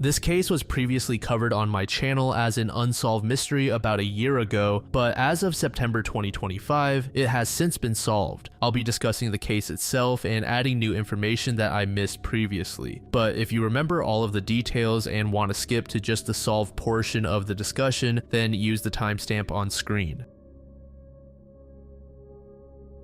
This case was previously covered on my channel as an unsolved mystery about a year ago, but as of September 2025, it has since been solved. I'll be discussing the case itself and adding new information that I missed previously. But if you remember all of the details and want to skip to just the solved portion of the discussion, then use the timestamp on screen.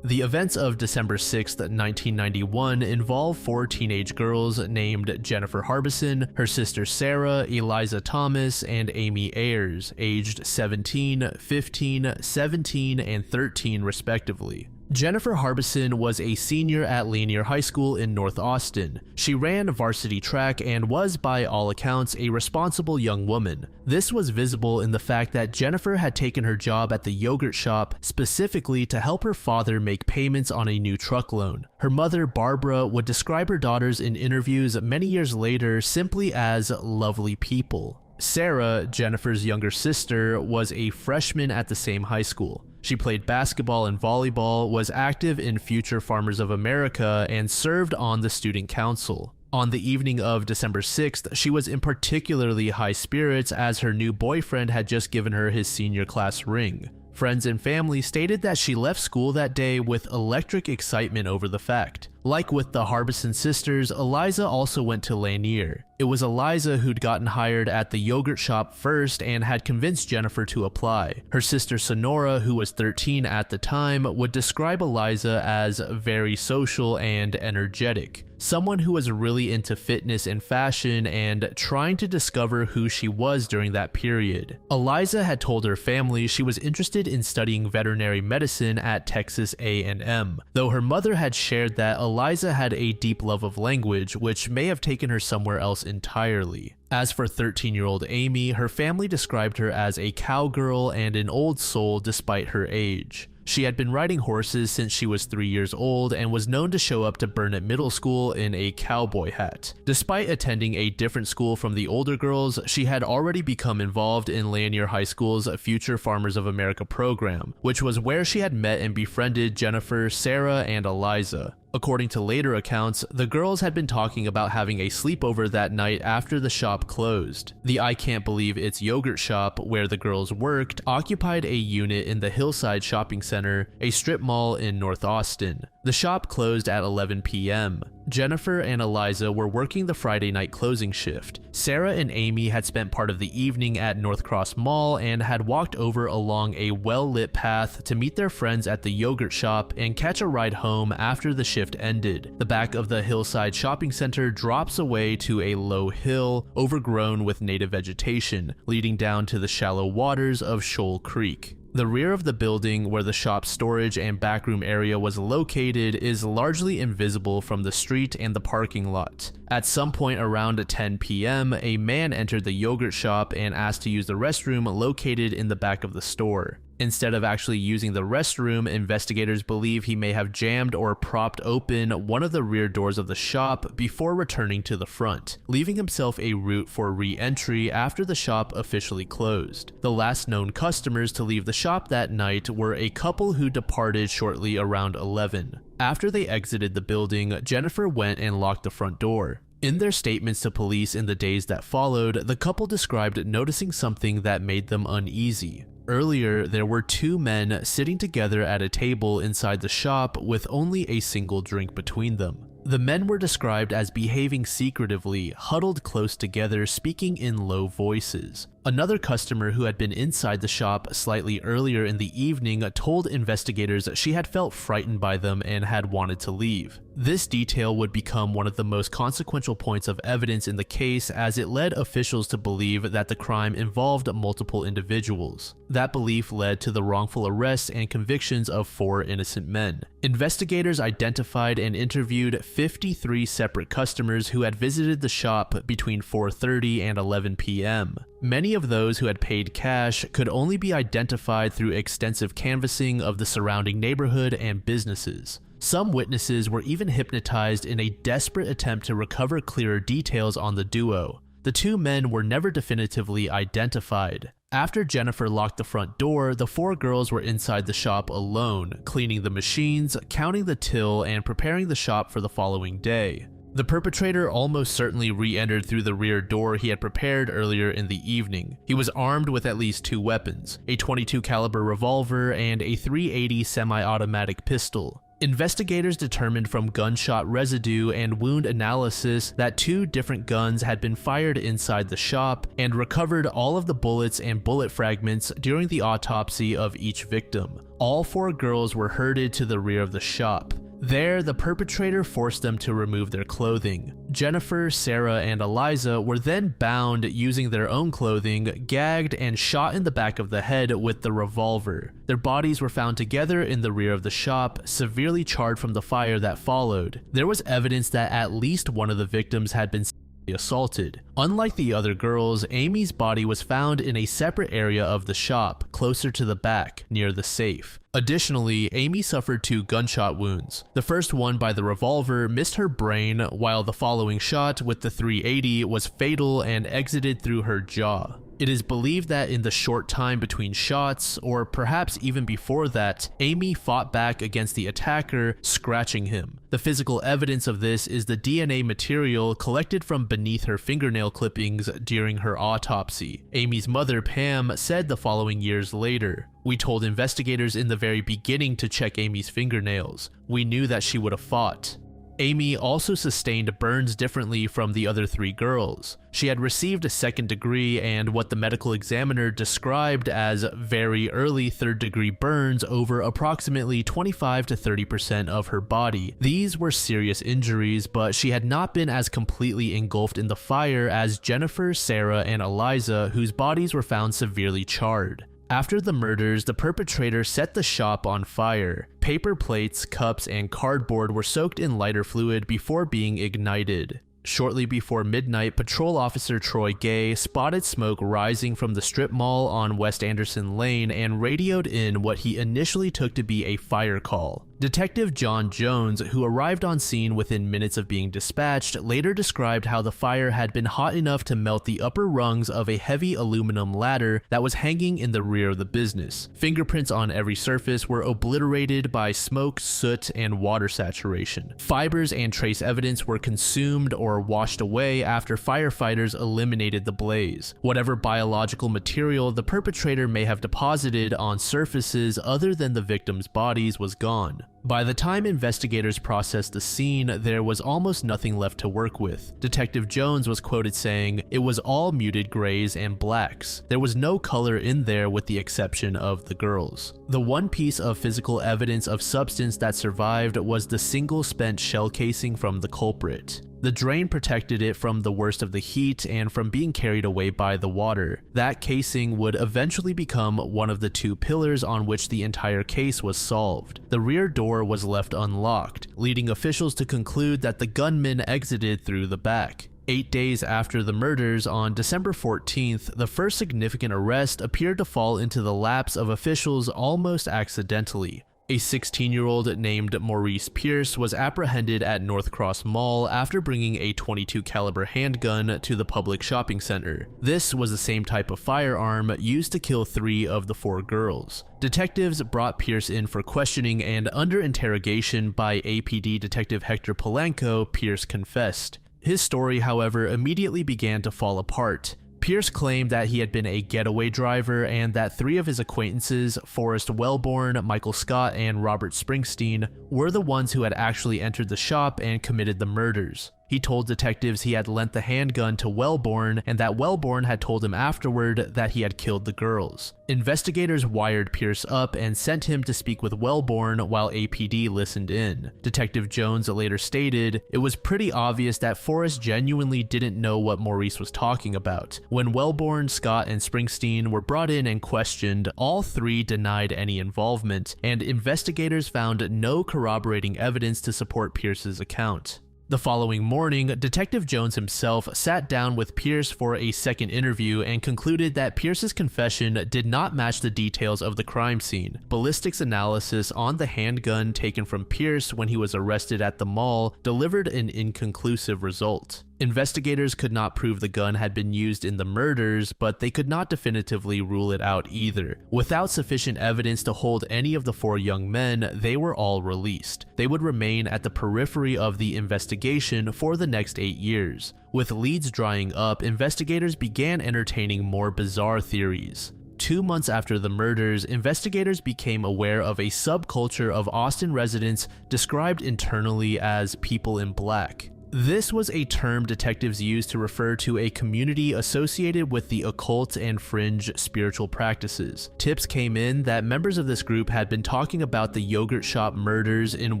The events of December 6, 1991 involve 4 teenage girls named Jennifer Harbison, her sister Sarah, Eliza Thomas, and Amy Ayers, aged 17, 15, 17, and 13 respectively. Jennifer Harbison was a senior at Lanier High School in North Austin. She ran varsity track and was, by all accounts, a responsible young woman. This was visible in the fact that Jennifer had taken her job at the yogurt shop specifically to help her father make payments on a new truck loan. Her mother, Barbara, would describe her daughters in interviews many years later simply as lovely people. Sarah, Jennifer's younger sister, was a freshman at the same high school. She played basketball and volleyball, was active in Future Farmers of America, and served on the student council. On the evening of December 6th, she was in particularly high spirits as her new boyfriend had just given her his senior class ring. Friends and family stated that she left school that day with electric excitement over the fact. Like with the Harbison sisters, Eliza also went to Lanier. It was Eliza who'd gotten hired at the yogurt shop first and had convinced Jennifer to apply. Her sister Sonora, who was 13 at the time, would describe Eliza as very social and energetic. Someone who was really into fitness and fashion and trying to discover who she was during that period. Eliza had told her family she was interested in studying veterinary medicine at Texas A&M, though her mother had shared that Eliza had a deep love of language, which may have taken her somewhere else entirely. As for 13-year-old Amy, her family described her as a cowgirl and an old soul despite her age. She had been riding horses since she was 3 years old and was known to show up to Burnett Middle School in a cowboy hat. Despite attending a different school from the older girls, she had already become involved in Lanier High School's Future Farmers of America program, which was where she had met and befriended Jennifer, Sarah, and Eliza. According to later accounts, the girls had been talking about having a sleepover that night after the shop closed. The I Can't Believe It's Yogurt shop, where the girls worked, occupied a unit in the Hillside Shopping Center, a strip mall in North Austin. The shop closed at 11 p.m. Jennifer and Eliza were working the Friday night closing shift. Sarah and Amy had spent part of the evening at North Cross Mall and had walked over along a well-lit path to meet their friends at the yogurt shop and catch a ride home after the shift ended. The back of the Hillside Shopping Center drops away to a low hill overgrown with native vegetation, leading down to the shallow waters of Shoal Creek. The rear of the building, where the shop's storage and backroom area was located, is largely invisible from the street and the parking lot. At some point around 10 p.m., a man entered the yogurt shop and asked to use the restroom located in the back of the store. Instead of actually using the restroom, investigators believe he may have jammed or propped open one of the rear doors of the shop before returning to the front, leaving himself a route for re-entry after the shop officially closed. The last known customers to leave the shop that night were a couple who departed shortly around 11. After they exited the building, Jennifer went and locked the front door. In their statements to police in the days that followed, the couple described noticing something that made them uneasy. Earlier, there were 2 men sitting together at a table inside the shop with only a single drink between them. The men were described as behaving secretively, huddled close together, speaking in low voices. Another customer who had been inside the shop slightly earlier in the evening told investigators she had felt frightened by them and had wanted to leave. This detail would become one of the most consequential points of evidence in the case, as it led officials to believe that the crime involved multiple individuals. That belief led to the wrongful arrests and convictions of 4 innocent men. Investigators identified and interviewed 53 separate customers who had visited the shop between 4:30 and 11 p.m. Many of those who had paid cash could only be identified through extensive canvassing of the surrounding neighborhood and businesses. Some witnesses were even hypnotized in a desperate attempt to recover clearer details on the duo. The 2 men were never definitively identified. After Jennifer locked the front door, the 4 girls were inside the shop alone, cleaning the machines, counting the till, and preparing the shop for the following day. The perpetrator almost certainly re-entered through the rear door he had prepared earlier in the evening. He was armed with at least 2 weapons, a .22 caliber revolver and a .380 semi-automatic pistol. Investigators determined from gunshot residue and wound analysis that 2 different guns had been fired inside the shop and recovered all of the bullets and bullet fragments during the autopsy of each victim. All 4 girls were herded to the rear of the shop. There, the perpetrator forced them to remove their clothing. Jennifer, Sarah, and Eliza were then bound using their own clothing, gagged, and shot in the back of the head with the revolver. Their bodies were found together in the rear of the shop, severely charred from the fire that followed. There was evidence that at least one of the victims had been assaulted. Unlike the other girls, Amy's body was found in a separate area of the shop, closer to the back, near the safe. Additionally, Amy suffered 2 gunshot wounds. The first one by the revolver missed her brain, while the following shot with the .380 was fatal and exited through her jaw. It is believed that in the short time between shots, or perhaps even before that, Amy fought back against the attacker, scratching him. The physical evidence of this is the DNA material collected from beneath her fingernail clippings during her autopsy. Amy's mother, Pam, said the following years later, "We told investigators in the very beginning to check Amy's fingernails. We knew that she would have fought." Amy also sustained burns differently from the other 3 girls. She had received a 2nd degree and what the medical examiner described as very early 3rd degree burns over approximately 25 to 30% of her body. These were serious injuries, but she had not been as completely engulfed in the fire as Jennifer, Sarah, and Eliza, whose bodies were found severely charred. After the murders, the perpetrator set the shop on fire. Paper plates, cups, and cardboard were soaked in lighter fluid before being ignited. Shortly before midnight, Patrol Officer Troy Gay spotted smoke rising from the strip mall on West Anderson Lane and radioed in what he initially took to be a fire call. Detective John Jones, who arrived on scene within minutes of being dispatched, later described how the fire had been hot enough to melt the upper rungs of a heavy aluminum ladder that was hanging in the rear of the business. Fingerprints on every surface were obliterated by smoke, soot, and water saturation. Fibers and trace evidence were consumed or washed away after firefighters eliminated the blaze. Whatever biological material the perpetrator may have deposited on surfaces other than the victims' bodies was gone. By the time investigators processed the scene, there was almost nothing left to work with. Detective Jones was quoted saying, "It was all muted grays and blacks. There was no color in there with the exception of the girls." The one piece of physical evidence of substance that survived was the single spent shell casing from the culprit. The drain protected it from the worst of the heat and from being carried away by the water. That casing would eventually become one of the 2 pillars on which the entire case was solved. The rear door was left unlocked, leading officials to conclude that the gunman exited through the back. 8 days after the murders, on December 14th, the first significant arrest appeared to fall into the laps of officials almost accidentally. A 16-year-old named Maurice Pierce was apprehended at North Cross Mall after bringing a .22 caliber handgun to the public shopping center. This was the same type of firearm used to kill 3 of the 4 girls. Detectives brought Pierce in for questioning, and under interrogation by APD Detective Hector Polanco, Pierce confessed. His story, however, immediately began to fall apart. Pierce claimed that he had been a getaway driver and that 3 of his acquaintances, Forrest Wellborn, Michael Scott, and Robert Springsteen, were the ones who had actually entered the shop and committed the murders. He told detectives he had lent the handgun to Wellborn and that Wellborn had told him afterward that he had killed the girls. Investigators wired Pierce up and sent him to speak with Wellborn while APD listened in. Detective Jones later stated, "It was pretty obvious that Forrest genuinely didn't know what Maurice was talking about. When Wellborn, Scott, and Springsteen were brought in and questioned, all 3 denied any involvement, and investigators found no corroborating evidence to support Pierce's account." The following morning, Detective Jones himself sat down with Pierce for a second interview and concluded that Pierce's confession did not match the details of the crime scene. Ballistics analysis on the handgun taken from Pierce when he was arrested at the mall delivered an inconclusive result. Investigators could not prove the gun had been used in the murders, but they could not definitively rule it out either. Without sufficient evidence to hold any of the 4 young men, they were all released. They would remain at the periphery of the investigation for the next 8 years. With leads drying up, investigators began entertaining more bizarre theories. 2 months after the murders, investigators became aware of a subculture of Austin residents described internally as people in black. This was a term detectives used to refer to a community associated with the occult and fringe spiritual practices. Tips came in that members of this group had been talking about the yogurt shop murders in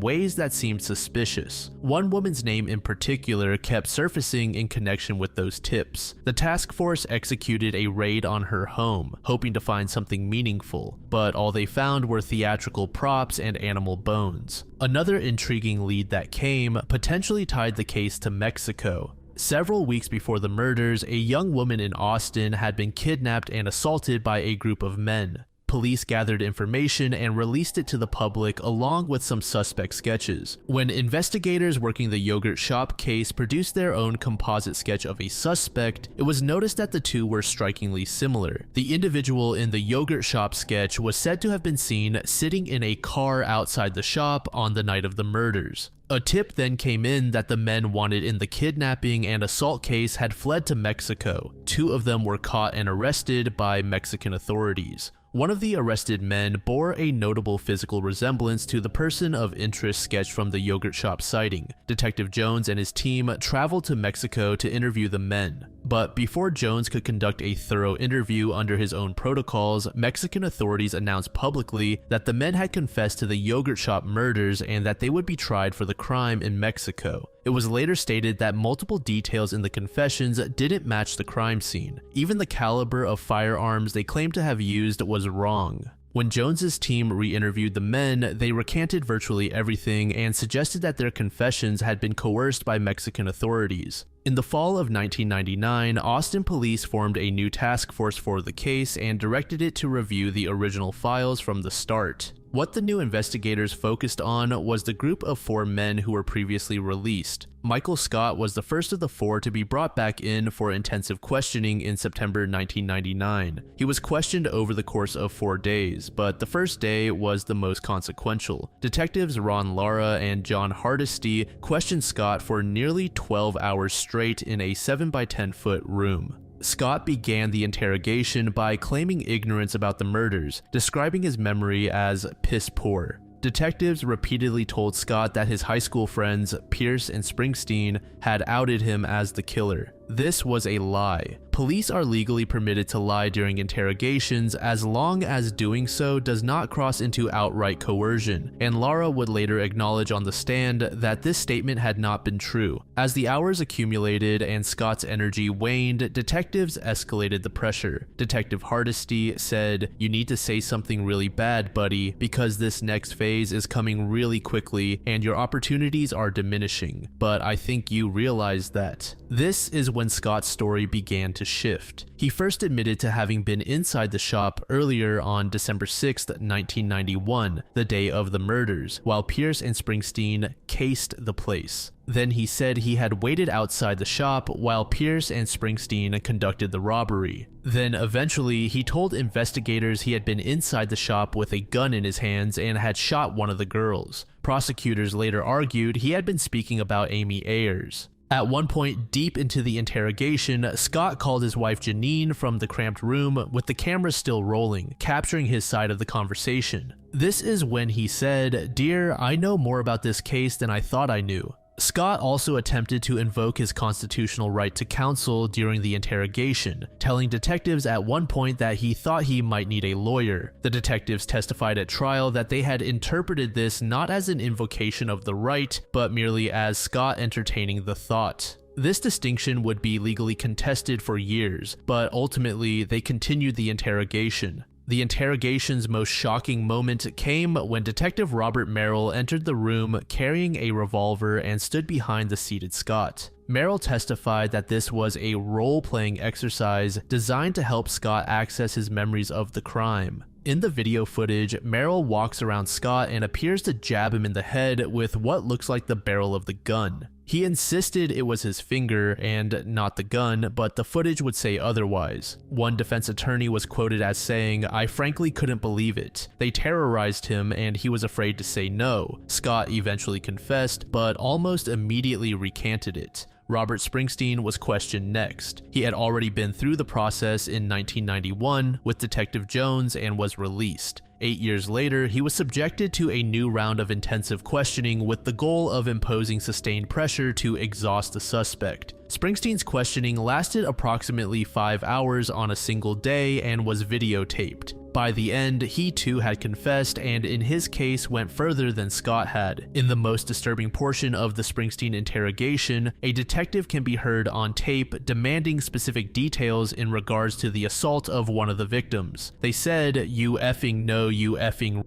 ways that seemed suspicious. One woman's name in particular kept surfacing in connection with those tips. The task force executed a raid on her home, hoping to find something meaningful, but all they found were theatrical props and animal bones. Another intriguing lead that came potentially tied the case to Mexico. Several weeks before the murders, a young woman in Austin had been kidnapped and assaulted by a group of men. Police gathered information and released it to the public along with some suspect sketches. When investigators working the yogurt shop case produced their own composite sketch of a suspect, it was noticed that the two were strikingly similar. The individual in the yogurt shop sketch was said to have been seen sitting in a car outside the shop on the night of the murders. A tip then came in that the men wanted in the kidnapping and assault case had fled to Mexico. 2 of them were caught and arrested by Mexican authorities. One of the arrested men bore a notable physical resemblance to the person of interest sketched from the yogurt shop sighting. Detective Jones and his team traveled to Mexico to interview the men. But before Jones could conduct a thorough interview under his own protocols, Mexican authorities announced publicly that the men had confessed to the yogurt shop murders and that they would be tried for the crime in Mexico. It was later stated that multiple details in the confessions didn't match the crime scene. Even the caliber of firearms they claimed to have used was wrong. When Jones's team re-interviewed the men, they recanted virtually everything and suggested that their confessions had been coerced by Mexican authorities. In the fall of 1999, Austin police formed a new task force for the case and directed it to review the original files from the start. What the new investigators focused on was the group of 4 men who were previously released. Michael Scott was the first of the 4 to be brought back in for intensive questioning in September 1999. He was questioned over the course of 4 days, but the first day was the most consequential. Detectives Ron Lara and John Hardesty questioned Scott for nearly 12 hours straight in a 7x10 foot room. Scott began the interrogation by claiming ignorance about the murders, describing his memory as piss poor. Detectives repeatedly told Scott that his high school friends, Pierce and Springsteen, had outed him as the killer. This was a lie. Police are legally permitted to lie during interrogations as long as doing so does not cross into outright coercion, and Lara would later acknowledge on the stand that this statement had not been true. As the hours accumulated and Scott's energy waned, detectives escalated the pressure. Detective Hardesty said, "You need to say something really bad, buddy, because this next phase is coming really quickly and your opportunities are diminishing, but I think you realize that." This is when Scott's story began to shift. He first admitted to having been inside the shop earlier on December 6, 1991, the day of the murders, while Pierce and Springsteen cased the place. Then he said he had waited outside the shop while Pierce and Springsteen conducted the robbery. Then eventually he told investigators he had been inside the shop with a gun in his hands and had shot one of the girls. Prosecutors later argued he had been speaking about Amy Ayers. At one point deep into the interrogation, Scott called his wife Janine from the cramped room with the camera still rolling, capturing his side of the conversation. This is when he said, "Dear, I know more about this case than I thought I knew." Scott also attempted to invoke his constitutional right to counsel during the interrogation, telling detectives at one point that he thought he might need a lawyer. The detectives testified at trial that they had interpreted this not as an invocation of the right, but merely as Scott entertaining the thought. This distinction would be legally contested for years, but ultimately they continued the interrogation. The interrogation's most shocking moment came when Detective Robert Merrill entered the room carrying a revolver and stood behind the seated Scott. Merrill testified that this was a role-playing exercise designed to help Scott access his memories of the crime. In the video footage, Merrill walks around Scott and appears to jab him in the head with what looks like the barrel of the gun. He insisted it was his finger and not the gun, but the footage would say otherwise. One defense attorney was quoted as saying, "I frankly couldn't believe it. They terrorized him and he was afraid to say no." Scott eventually confessed, but almost immediately recanted it. Robert Springsteen was questioned next. He had already been through the process in 1991 with Detective Jones and was released. 8 years later, he was subjected to a new round of intensive questioning with the goal of imposing sustained pressure to exhaust the suspect. Springsteen's questioning lasted approximately 5 hours on a single day and was videotaped. By the end, he too had confessed and in his case went further than Scott had. In the most disturbing portion of the Springsteen interrogation, a detective can be heard on tape demanding specific details in regards to the assault of one of the victims. They said, "You effing know, you effing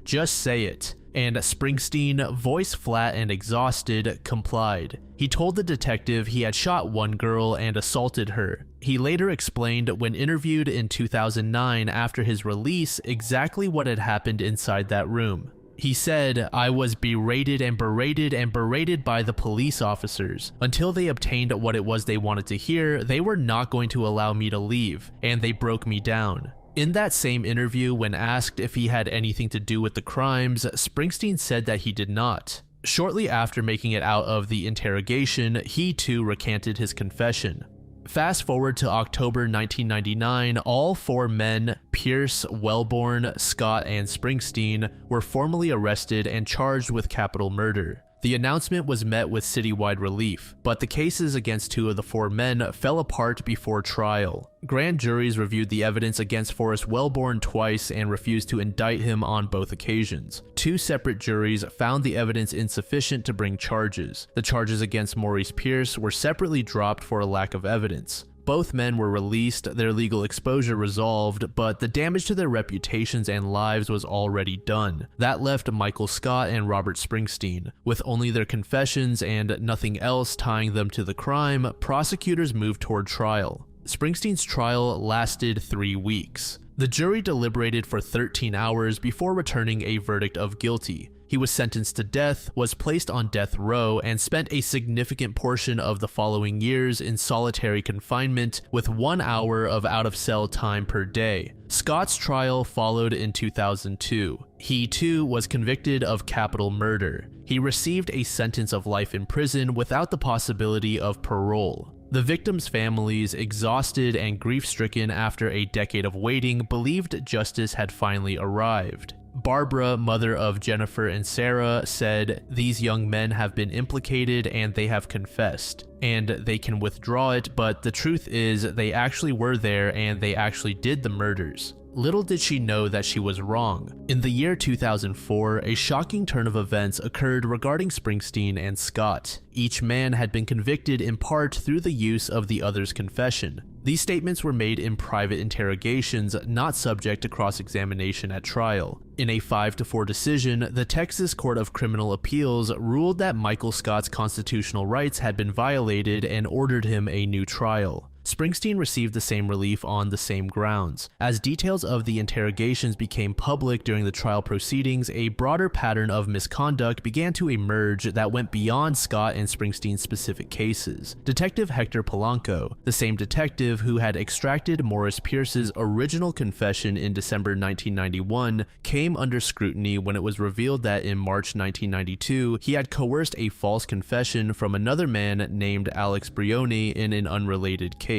just say it." And Springsteen, voice flat and exhausted, complied. He told the detective he had shot one girl and assaulted her. He later explained when interviewed in 2009 after his release exactly what had happened inside that room. He said, "I was berated and berated and berated by the police officers. Until they obtained what it was they wanted to hear, they were not going to allow me to leave, and they broke me down." In that same interview, when asked if he had anything to do with the crimes, Springsteen said that he did not. Shortly after making it out of the interrogation, he too recanted his confession. Fast forward to October 1999, all 4 men, Pierce, Wellborn, Scott, and Springsteen, were formally arrested and charged with capital murder. The announcement was met with citywide relief, but the cases against 2 of the 4 men fell apart before trial. Grand juries reviewed the evidence against Forrest Wellborn twice and refused to indict him on both occasions. 2 separate juries found the evidence insufficient to bring charges. The charges against Maurice Pierce were separately dropped for a lack of evidence. Both men were released, their legal exposure resolved, but the damage to their reputations and lives was already done. That left Michael Scott and Robert Springsteen. With only their confessions and nothing else tying them to the crime, prosecutors moved toward trial. Springsteen's trial lasted 3 weeks. The jury deliberated for 13 hours before returning a verdict of guilty. He was sentenced to death, was placed on death row, and spent a significant portion of the following years in solitary confinement with 1 hour of out-of-cell time per day. Scott's trial followed in 2002. He too was convicted of capital murder. He received a sentence of life in prison without the possibility of parole. The victims' families, exhausted and grief-stricken after a decade of waiting, believed justice had finally arrived. Barbara, mother of Jennifer and Sarah, said, "These young men have been implicated and they have confessed, and they can withdraw it, but the truth is they actually were there and they actually did the murders." Little did she know that she was wrong. In the year 2004, a shocking turn of events occurred regarding Springsteen and Scott. Each man had been convicted in part through the use of the other's confession. These statements were made in private interrogations, not subject to cross-examination at trial. In a 5-4 decision, the Texas Court of Criminal Appeals ruled that Michael Scott's constitutional rights had been violated and ordered him a new trial. Springsteen received the same relief on the same grounds. As details of the interrogations became public during the trial proceedings, a broader pattern of misconduct began to emerge that went beyond Scott and Springsteen's specific cases. Detective Hector Polanco, the same detective who had extracted Maurice Pierce's original confession in December 1991, came under scrutiny when it was revealed that in March 1992, he had coerced a false confession from another man named Alex Brioni in an unrelated case.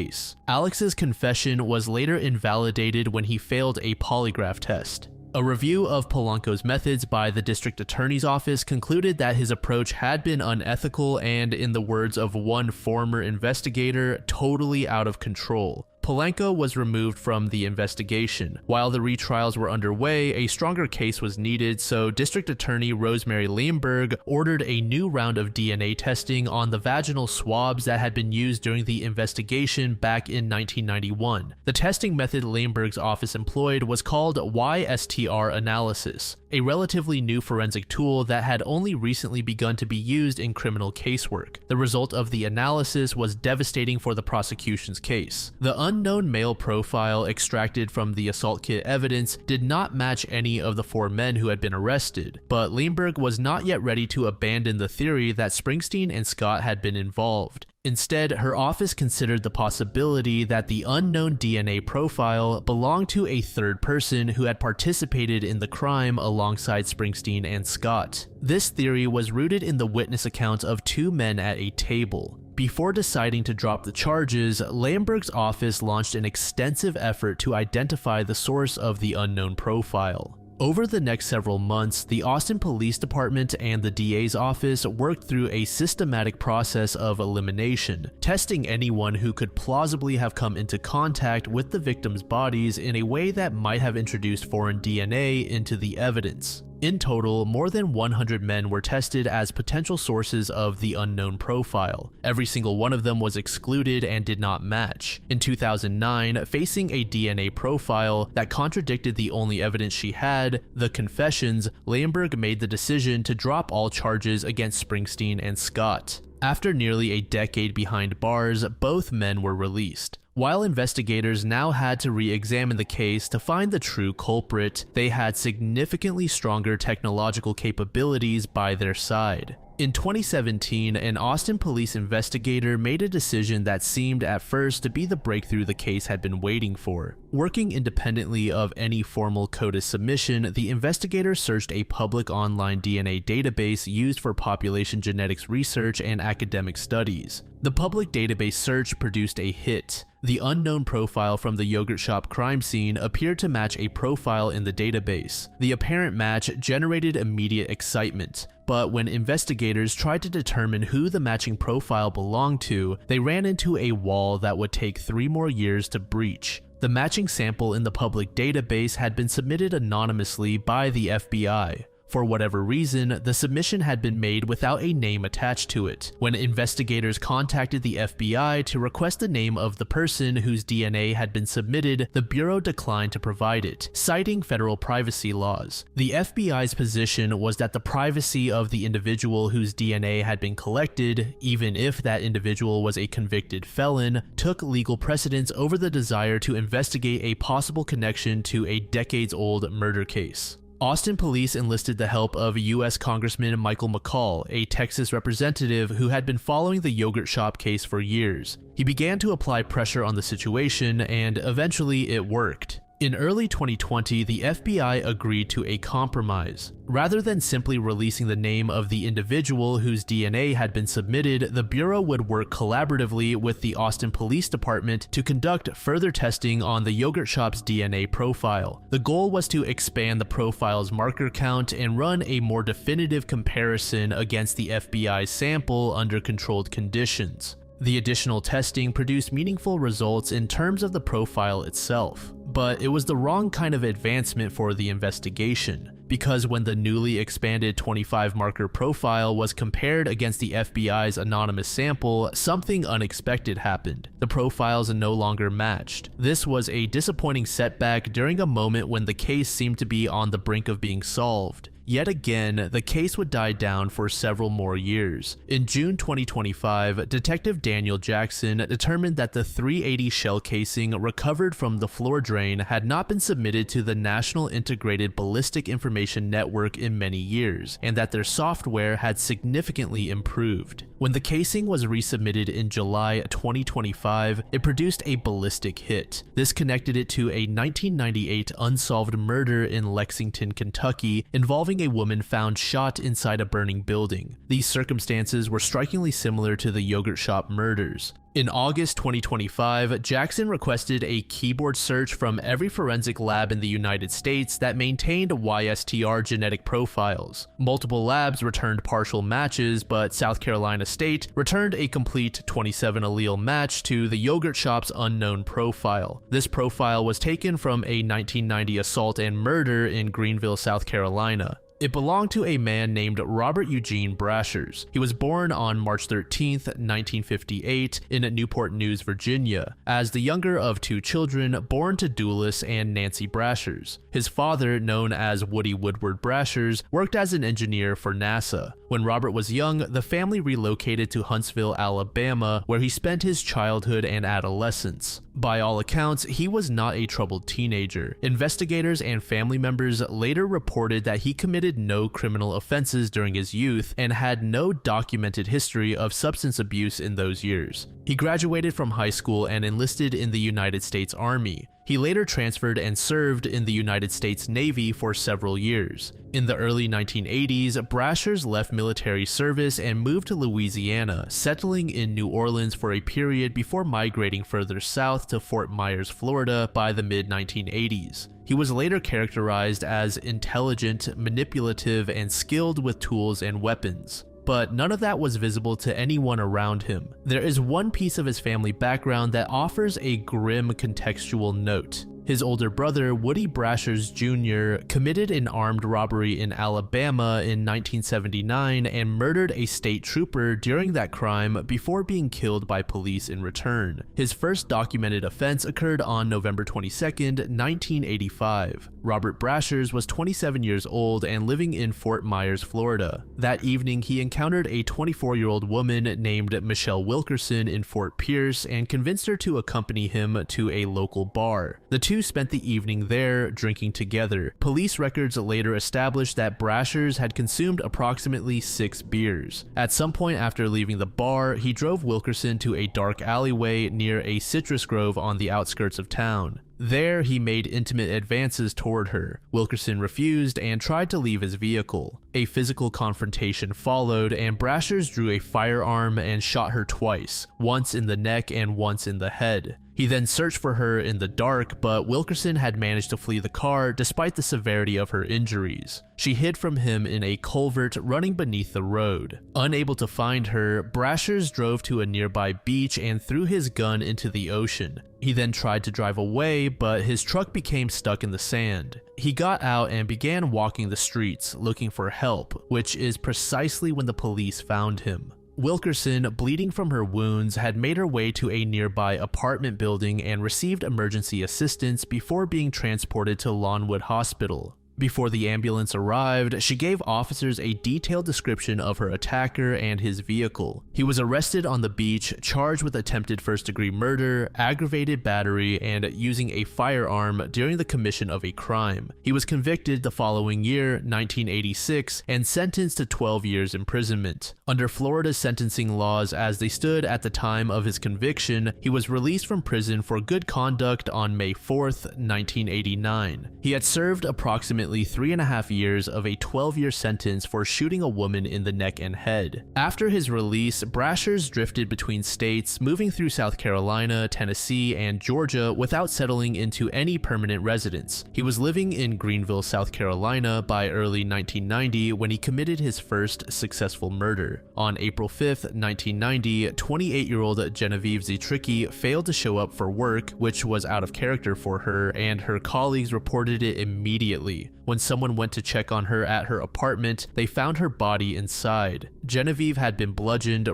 Alex's confession was later invalidated when he failed a polygraph test. A review of Polanco's methods by the district attorney's office concluded that his approach had been unethical and, in the words of one former investigator, totally out of control. Polanco was removed from the investigation. While the retrials were underway, a stronger case was needed, so District Attorney Rosemary Leimberg ordered a new round of DNA testing on the vaginal swabs that had been used during the investigation back in 1991. The testing method Leimberg's office employed was called YSTR analysis, a relatively new forensic tool that had only recently begun to be used in criminal casework. The result of the analysis was devastating for the prosecution's case. The unknown male profile extracted from the assault kit evidence did not match any of the 4 men who had been arrested, but Leimberg was not yet ready to abandon the theory that Springsteen and Scott had been involved. Instead, her office considered the possibility that the unknown DNA profile belonged to a third person who had participated in the crime alongside Springsteen and Scott. This theory was rooted in the witness account of 2 men at a table. Before deciding to drop the charges, Leimberg's office launched an extensive effort to identify the source of the unknown profile. Over the next several months, the Austin Police Department and the DA's office worked through a systematic process of elimination, testing anyone who could plausibly have come into contact with the victims' bodies in a way that might have introduced foreign DNA into the evidence. In total, more than 100 men were tested as potential sources of the unknown profile. Every single one of them was excluded and did not match. In 2009, facing a DNA profile that contradicted the only evidence she had, the confessions, Leimberg made the decision to drop all charges against Springsteen and Scott. After nearly a decade behind bars, both men were released. While investigators now had to re-examine the case to find the true culprit, they had significantly stronger technological capabilities by their side. In 2017, an Austin police investigator made a decision that seemed at first to be the breakthrough the case had been waiting for. Working independently of any formal CODIS submission, the investigator searched a public online DNA database used for population genetics research and academic studies. The public database search produced a hit. The unknown profile from the yogurt shop crime scene appeared to match a profile in the database. The apparent match generated immediate excitement, but when investigators tried to determine who the matching profile belonged to, they ran into a wall that would take 3 more years to breach. The matching sample in the public database had been submitted anonymously by the FBI. For whatever reason, the submission had been made without a name attached to it. When investigators contacted the FBI to request the name of the person whose DNA had been submitted, the Bureau declined to provide it, citing federal privacy laws. The FBI's position was that the privacy of the individual whose DNA had been collected, even if that individual was a convicted felon, took legal precedence over the desire to investigate a possible connection to a decades-old murder case. Austin police enlisted the help of U.S. Congressman Michael McCall, a Texas representative who had been following the yogurt shop case for years. He began to apply pressure on the situation, and eventually it worked. In early 2020, the FBI agreed to a compromise. Rather than simply releasing the name of the individual whose DNA had been submitted, the Bureau would work collaboratively with the Austin Police Department to conduct further testing on the yogurt shop's DNA profile. The goal was to expand the profile's marker count and run a more definitive comparison against the FBI's sample under controlled conditions. The additional testing produced meaningful results in terms of the profile itself, but it was the wrong kind of advancement for the investigation, because when the newly expanded 25 marker profile was compared against the FBI's anonymous sample, something unexpected happened. The profiles no longer matched. This was a disappointing setback during a moment when the case seemed to be on the brink of being solved. Yet again, the case would die down for several more years. In June 2025, Detective Daniel Jackson determined that the .380 shell casing recovered from the floor drain had not been submitted to the National Integrated Ballistic Information Network in many years, and that their software had significantly improved. When the casing was resubmitted in July 2025, it produced a ballistic hit. This connected it to a 1998 unsolved murder in Lexington, Kentucky, involving a woman found shot inside a burning building. These circumstances were strikingly similar to the yogurt shop murders. In August 2025, Jackson requested a keyboard search from every forensic lab in the United States that maintained YSTR genetic profiles. Multiple labs returned partial matches, but South Carolina State returned a complete 27 allele match to the yogurt shop's unknown profile. This profile was taken from a 1990 assault and murder in Greenville, South Carolina. It belonged to a man named Robert Eugene Brashers. He was born on March 13, 1958 in Newport News, Virginia, as the younger of 2 children born to Dulles and Nancy Brashers. His father, known as Woody Woodward Brashers, worked as an engineer for NASA. When Robert was young, the family relocated to Huntsville, Alabama, where he spent his childhood and adolescence. By all accounts, he was not a troubled teenager. Investigators and family members later reported that he committed no criminal offenses during his youth and had no documented history of substance abuse in those years. He graduated from high school and enlisted in the United States Army. He later transferred and served in the United States Navy for several years. In the early 1980s, Brashers left military service and moved to Louisiana, settling in New Orleans for a period before migrating further south to Fort Myers, Florida by the mid-1980s. He was later characterized as intelligent, manipulative, and skilled with tools and weapons. But none of that was visible to anyone around him. There is one piece of his family background that offers a grim contextual note. His older brother, Woody Brashers Jr., committed an armed robbery in Alabama in 1979 and murdered a state trooper during that crime before being killed by police in return. His first documented offense occurred on November 22, 1985. Robert Brashers was 27 years old and living in Fort Myers, Florida. That evening, he encountered a 24-year-old woman named Michelle Wilkerson in Fort Pierce and convinced her to accompany him to a local bar. The two spent the evening there, drinking together. Police records later established that Brashers had consumed approximately 6 beers. At some point after leaving the bar, he drove Wilkerson to a dark alleyway near a citrus grove on the outskirts of town. There, he made intimate advances toward her. Wilkerson refused and tried to leave his vehicle. A physical confrontation followed, and Brashers drew a firearm and shot her twice, once in the neck and once in the head. He then searched for her in the dark, but Wilkerson had managed to flee the car despite the severity of her injuries. She hid from him in a culvert running beneath the road. Unable to find her, Brashers drove to a nearby beach and threw his gun into the ocean. He then tried to drive away, but his truck became stuck in the sand. He got out and began walking the streets, looking for help, which is precisely when the police found him. Wilkerson, bleeding from her wounds, had made her way to a nearby apartment building and received emergency assistance before being transported to Lawnwood Hospital. Before the ambulance arrived, she gave officers a detailed description of her attacker and his vehicle. He was arrested on the beach, charged with attempted first-degree murder, aggravated battery, and using a firearm during the commission of a crime. He was convicted the following year, 1986, and sentenced to 12 years imprisonment. Under Florida's sentencing laws as they stood at the time of his conviction, he was released from prison for good conduct on May 4th, 1989. He had served approximately 3.5 years of a 12-year sentence for shooting a woman in the neck and head. After his release, Brashers drifted between states, moving through South Carolina, Tennessee, and Georgia without settling into any permanent residence. He was living in Greenville, South Carolina by early 1990 when he committed his first successful murder. On April 5th, 1990, 28-year-old Genevieve Zitricki failed to show up for work, which was out of character for her, and her colleagues reported it immediately. When someone went to check on her at her apartment, they found her body inside. Genevieve had been bludgeoned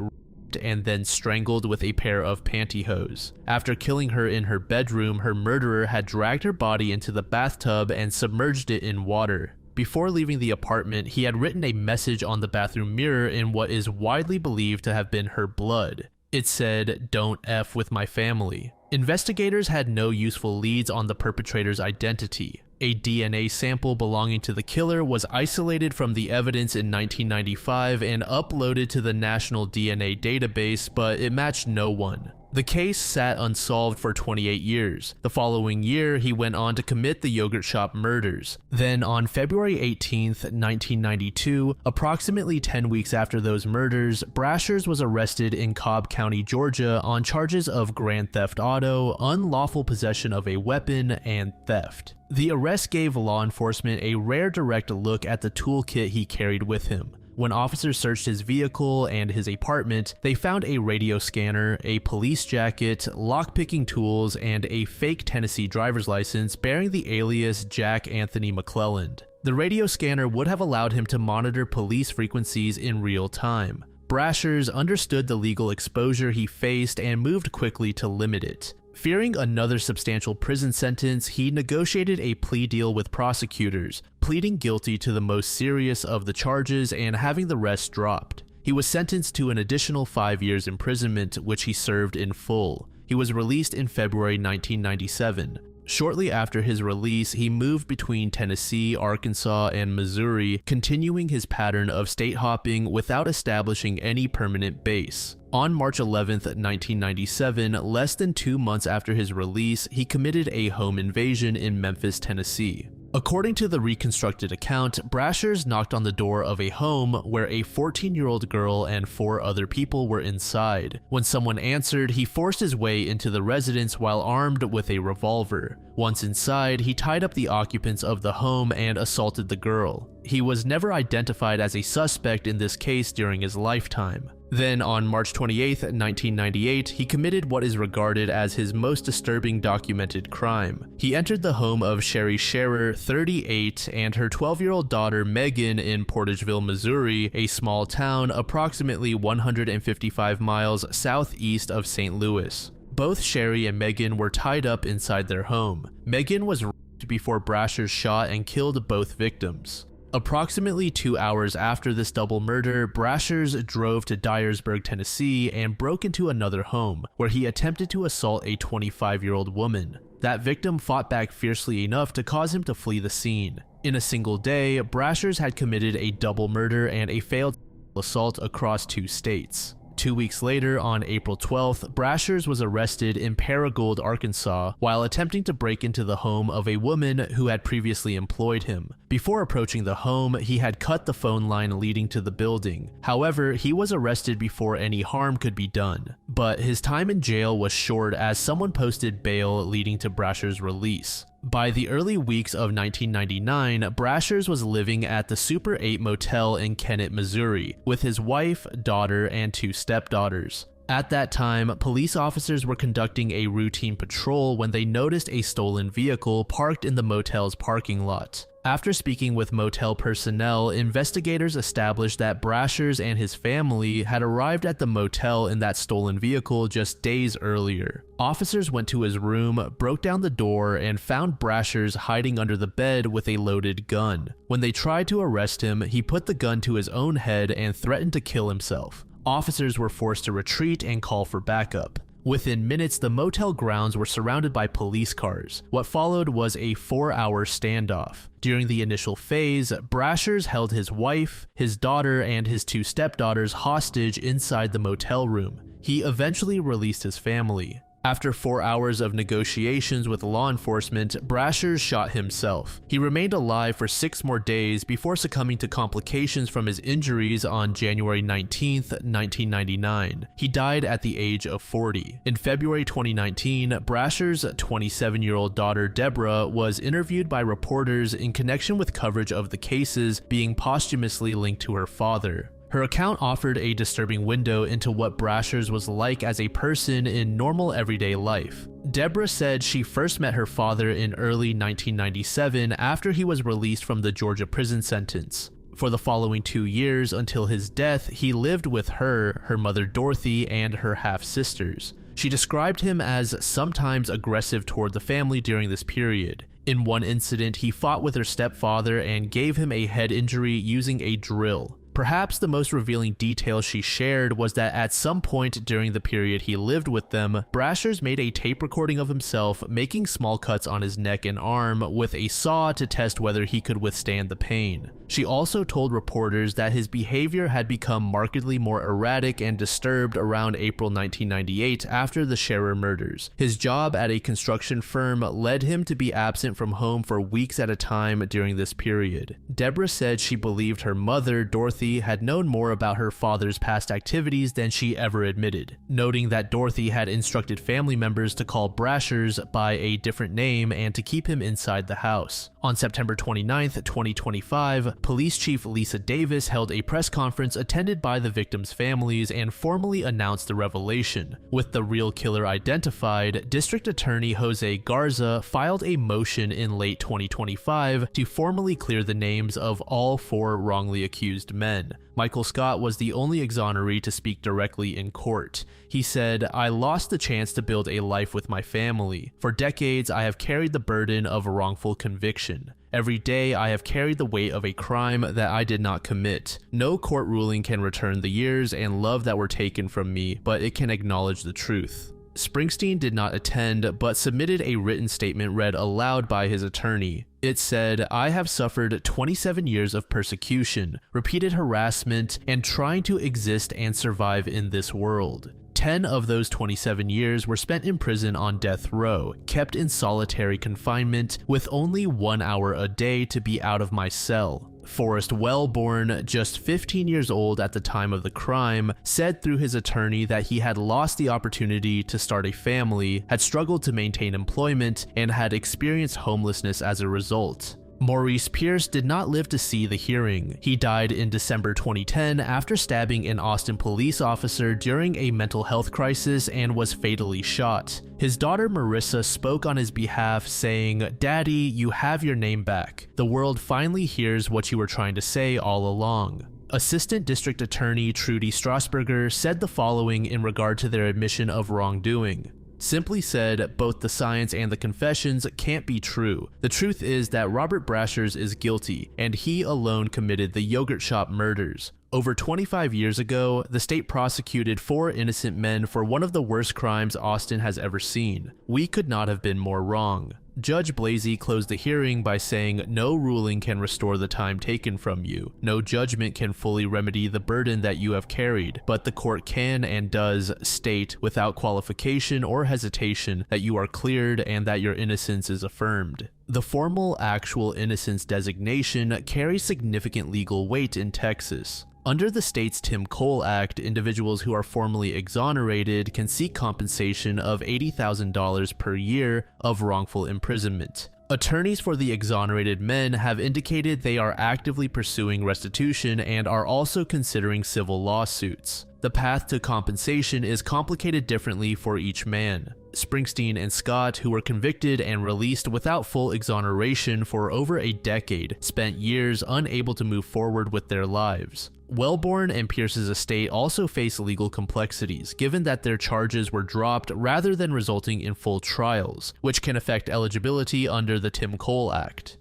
and then strangled with a pair of pantyhose. After killing her in her bedroom, her murderer had dragged her body into the bathtub and submerged it in water. Before leaving the apartment, he had written a message on the bathroom mirror in what is widely believed to have been her blood. It said, "Don't F with my family." Investigators had no useful leads on the perpetrator's identity. A DNA sample belonging to the killer was isolated from the evidence in 1995 and uploaded to the National DNA Database, but it matched no one. The case sat unsolved for 28 years. The following year, he went on to commit the yogurt shop murders. Then on February 18th, 1992, approximately 10 weeks after those murders, Brashers was arrested in Cobb County, Georgia on charges of grand theft auto, unlawful possession of a weapon, and theft. The arrest gave law enforcement a rare direct look at the toolkit he carried with him. When officers searched his vehicle and his apartment, they found a radio scanner, a police jacket, lockpicking tools, and a fake Tennessee driver's license bearing the alias Jack Anthony McClelland. The radio scanner would have allowed him to monitor police frequencies in real time. Brashers understood the legal exposure he faced and moved quickly to limit it. Fearing another substantial prison sentence, he negotiated a plea deal with prosecutors, pleading guilty to the most serious of the charges and having the rest dropped. He was sentenced to an additional 5 years imprisonment, which he served in full. He was released in February 1997. Shortly after his release, he moved between Tennessee, Arkansas, and Missouri, continuing his pattern of state hopping without establishing any permanent base. On March 11, 1997, less than 2 months after his release, he committed a home invasion in Memphis, Tennessee. According to the reconstructed account, Brashers knocked on the door of a home where a 14-year-old girl and 4 other people were inside. When someone answered, he forced his way into the residence while armed with a revolver. Once inside, he tied up the occupants of the home and assaulted the girl. He was never identified as a suspect in this case during his lifetime. Then, on March 28, 1998, he committed what is regarded as his most disturbing documented crime. He entered the home of Sherry Scherer, 38, and her 12-year-old daughter Megan in Portageville, Missouri, a small town approximately 155 miles southeast of St. Louis. Both Sherry and Megan were tied up inside their home. Megan was raped before Brashers shot and killed both victims. Approximately 2 hours after this double murder, Brashers drove to Dyersburg, Tennessee, and broke into another home, where he attempted to assault a 25-year-old woman. That victim fought back fiercely enough to cause him to flee the scene. In a single day, Brashers had committed a double murder and a failed assault across 2 states. 2 weeks later, on April 12th, Brashers was arrested in Paragould, Arkansas, while attempting to break into the home of a woman who had previously employed him. Before approaching the home, he had cut the phone line leading to the building. However, he was arrested before any harm could be done. But his time in jail was short as someone posted bail leading to Brashers' release. By the early weeks of 1999, Brashers was living at the Super 8 Motel in Kennett, Missouri, with his wife, daughter, and 2 stepdaughters. At that time, police officers were conducting a routine patrol when they noticed a stolen vehicle parked in the motel's parking lot. After speaking with motel personnel, investigators established that Brashers and his family had arrived at the motel in that stolen vehicle just days earlier. Officers went to his room, broke down the door, and found Brashers hiding under the bed with a loaded gun. When they tried to arrest him, he put the gun to his own head and threatened to kill himself. Officers were forced to retreat and call for backup. Within minutes, the motel grounds were surrounded by police cars. What followed was a 4-hour standoff. During the initial phase, Brashers held his wife, his daughter, and his 2 stepdaughters hostage inside the motel room. He eventually released his family. After 4 hours of negotiations with law enforcement, Brashers shot himself. He remained alive for 6 more days before succumbing to complications from his injuries on January 19, 1999. He died at the age of 40. In February 2019, Brashers' 27-year-old daughter Deborah was interviewed by reporters in connection with coverage of the cases being posthumously linked to her father. Her account offered a disturbing window into what Brashers was like as a person in normal everyday life. Deborah said she first met her father in early 1997 after he was released from the Georgia prison sentence. For the following 2 years until his death, he lived with her, her mother Dorothy, and her half-sisters. She described him as sometimes aggressive toward the family during this period. In one incident, he fought with her stepfather and gave him a head injury using a drill. Perhaps the most revealing detail she shared was that at some point during the period he lived with them, Brashers made a tape recording of himself making small cuts on his neck and arm with a saw to test whether he could withstand the pain. She also told reporters that his behavior had become markedly more erratic and disturbed around April 1998 after the Scherer murders. His job at a construction firm led him to be absent from home for weeks at a time during this period. Deborah said she believed her mother, Dorothy, had known more about her father's past activities than she ever admitted, noting that Dorothy had instructed family members to call Brashers by a different name and to keep him inside the house. On September 29, 2025, Police Chief Lisa Davis held a press conference attended by the victims' families and formally announced the revelation. With the real killer identified, District Attorney Jose Garza filed a motion in late 2025 to formally clear the names of all 4 wrongly accused men. Michael Scott was the only exoneree to speak directly in court. He said, "I lost the chance to build a life with my family. For decades, I have carried the burden of a wrongful conviction. Every day, I have carried the weight of a crime that I did not commit. No court ruling can return the years and love that were taken from me, but it can acknowledge the truth." Springsteen did not attend, but submitted a written statement read aloud by his attorney. It said, "I have suffered 27 years of persecution, repeated harassment, and trying to exist and survive in this world. 10 of those 27 years were spent in prison on death row, kept in solitary confinement, with only 1 hour a day to be out of my cell." Forrest Wellborn, just 15 years old at the time of the crime, said through his attorney that he had lost the opportunity to start a family, had struggled to maintain employment, and had experienced homelessness as a result. Maurice Pierce did not live to see the hearing. He died in December 2010 after stabbing an Austin police officer during a mental health crisis and was fatally shot. His daughter Marissa spoke on his behalf, saying, "Daddy, you have your name back. The world finally hears what you were trying to say all along." Assistant District Attorney Trudy Strasburger said the following in regard to their admission of wrongdoing. Simply said, "Both the science and the confessions can't be true. The truth is that Robert Brashers is guilty, and he alone committed the yogurt shop murders. Over 25 years ago, the state prosecuted 4 innocent men for one of the worst crimes Austin has ever seen. We could not have been more wrong." Judge Blasey closed the hearing by saying, "No ruling can restore the time taken from you. No judgment can fully remedy the burden that you have carried, but the court can and does state without qualification or hesitation that you are cleared and that your innocence is affirmed." The formal actual innocence designation carries significant legal weight in Texas. Under the state's Tim Cole Act, individuals who are formally exonerated can seek compensation of $80,000 per year of wrongful imprisonment. Attorneys for the exonerated men have indicated they are actively pursuing restitution and are also considering civil lawsuits. The path to compensation is complicated differently for each man. Springsteen and Scott, who were convicted and released without full exoneration for over a decade, spent years unable to move forward with their lives. Wellborn and Pierce's estate also face legal complexities, given that their charges were dropped rather than resulting in full trials, which can affect eligibility under the Tim Cole Act.